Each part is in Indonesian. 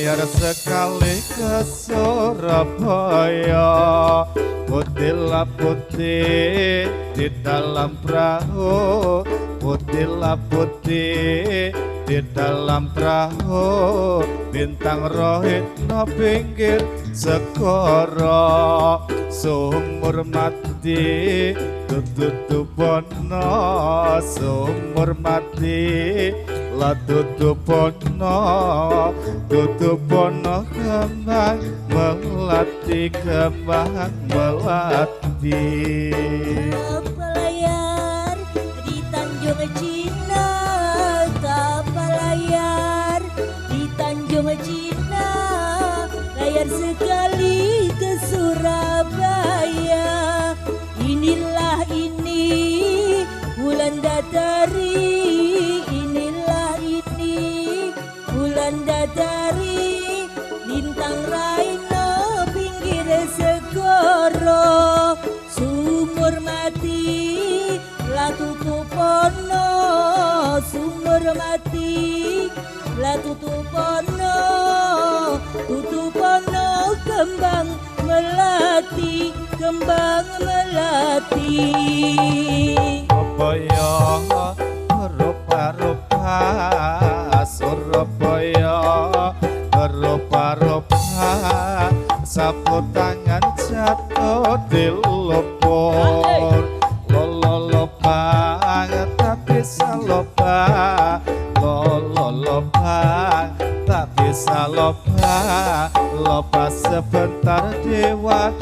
layar sekali ke Surabaya, putihlah putih di dalam perahu, putihlah putih di dalam perahu, bintang rohit no pinggir segara, sumur mati tutupono, sumur mati la tutupono, tutupono kembang melati, kembang melati. Kapal layar di Tanjung Cina, kapal layar di Tanjung Cina, layar sekali ke Surabaya. Inilah ini bulan Datari, inilah ini bulan Datari, lintang Raino pinggir segoro, sumur mati la tutupono, sumur mati la tutupono, tutupono kembang melati, kembang melati. Surabaya rupa-rupa, Surabaya rupa-rupa, sapu tangan jatuh di lumpur, lolopa tak bisa lupa, lolopa tak bisa lupa, lupa sebentar dewa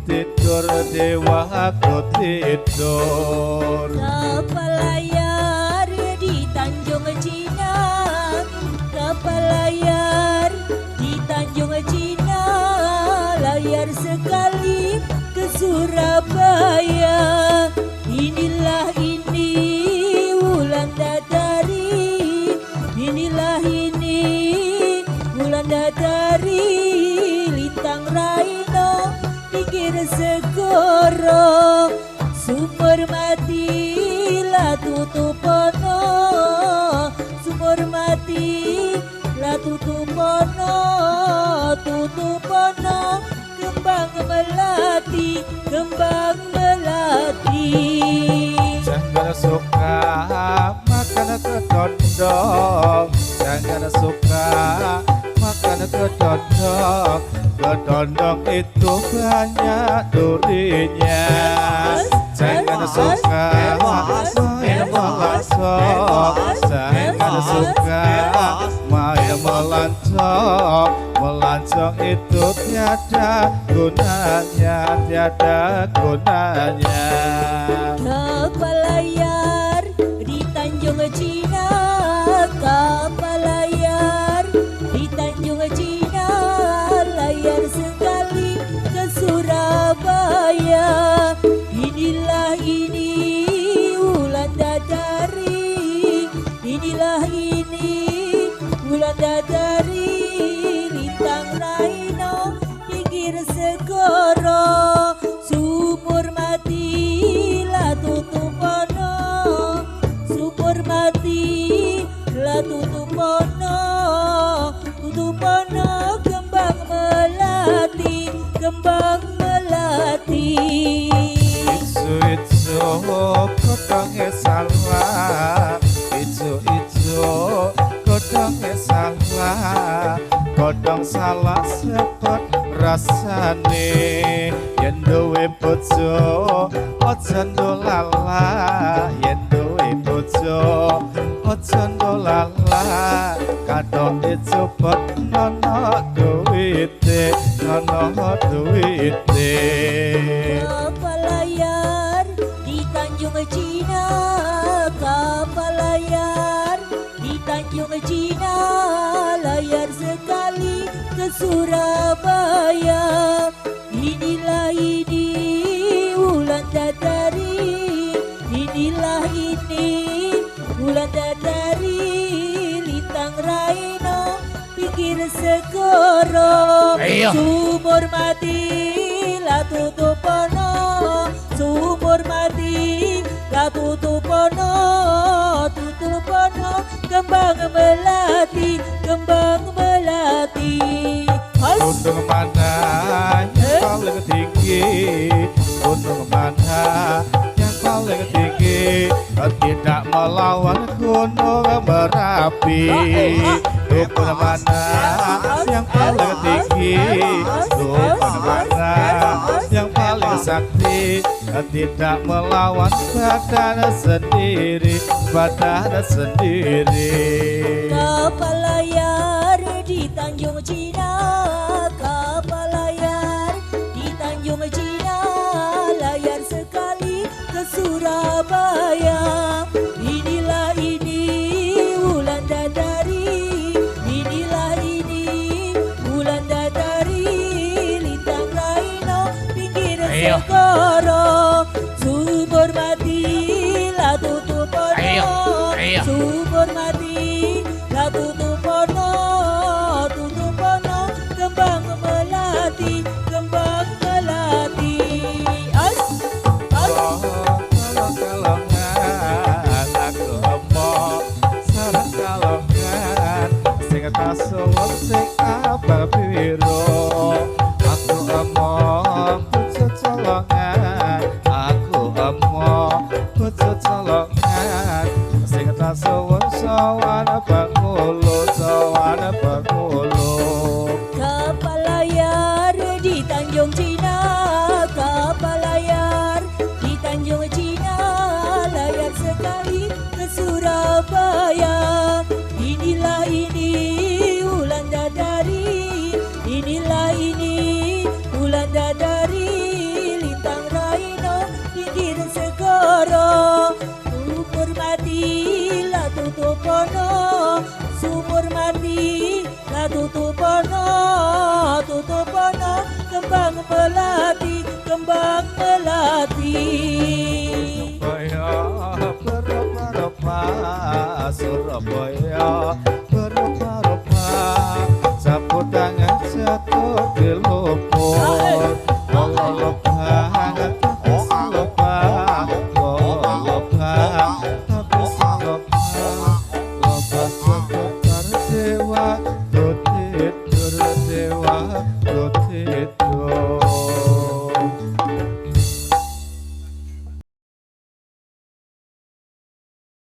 tidur, dewa aku tidur. Kapal layar di Tanjung Cina, kapal layar di Tanjung Cina, layar sekali ke Surabaya. Inilah ini bulan Datari, inilah ini bulan Datari, lintang Raino pinggir segoro, sumur mati la tutupono, sumur mati la tutupono, tutupono kembang melati, kembang melati. Jangan suka makan kedondong, jangan suka makan kedondong, kedondong itu banyak durinya. Jangan suka main melancong, jangan suka main melancong, melancong itu tiada gunanya, tiada gunanya. Kapal layar di Tanjung Cina, kapal layar di Tanjung Cina, layar sekali ke Surabaya. Inilah ini bulan Datari, inilah ini bulan Datari, lintang Raino pinggir segoro, sumur mati la tutupono, sumur mati la tutupono, tutupono kembang melati, kembang melati. Ijo kodonge salah, ijo kodonge salah, kodong salah sepet rasane. Yen duwe bojo aja ndolala, yen duwe bojo aja ndolala, katoke cepet nono duwite, nono duwite. Kapal layar di Tanjung Cina, kapal layar di Tanjung Cina, layar sekali ke Surabaya. Inilah ini bulan Datari, inilah ini bulan Datari, lintang Raino pinggir segoro, sumur mati la tutupono, sumur mati la tutupono, tutupono kembang melati, kembang melati. gunung mana yang paling tinggi, gunung mana yang paling tinggi, tidak melawan gunung Merapi. Gunung mana yang paling tinggi, gunung mana yang paling sakti, tidak melawan badan sendiri, badan sendiri. Kapal layar di Tanjung Cina, kapal layar di Tanjung Cina, layar sekali ke Surabaya. Inilah ini Wulan Dadari, inilah ini Wulan Dadari, lintang Raino pinggir segoro, subur mati lah tutup pono, subur mati lah tutup pono, kembang melati, kembang melati. As, Kalongan aku emoh sareng kalongan sing kasuwun sing abang biru. Aku emoh pucuk colongan, aku emoh pucuk colongan sing kasuwun sawan Bangulu, sawan Bangulu. kapal layar di Tanjung Cina, kapal layar di Tanjung Cina, layar sekali ke Surabaya. Inilah ini Wulan Dadari, inilah ini Wulan Dadari, lintang Raino pinggir segoro, sumur mati lah tutup pono, sumur mati lah tutup pono, kembang melati, kembang melati. Surabaya berupa-rupa, Surabaya berupa-rupa, sapu tangan jatuh di lupa.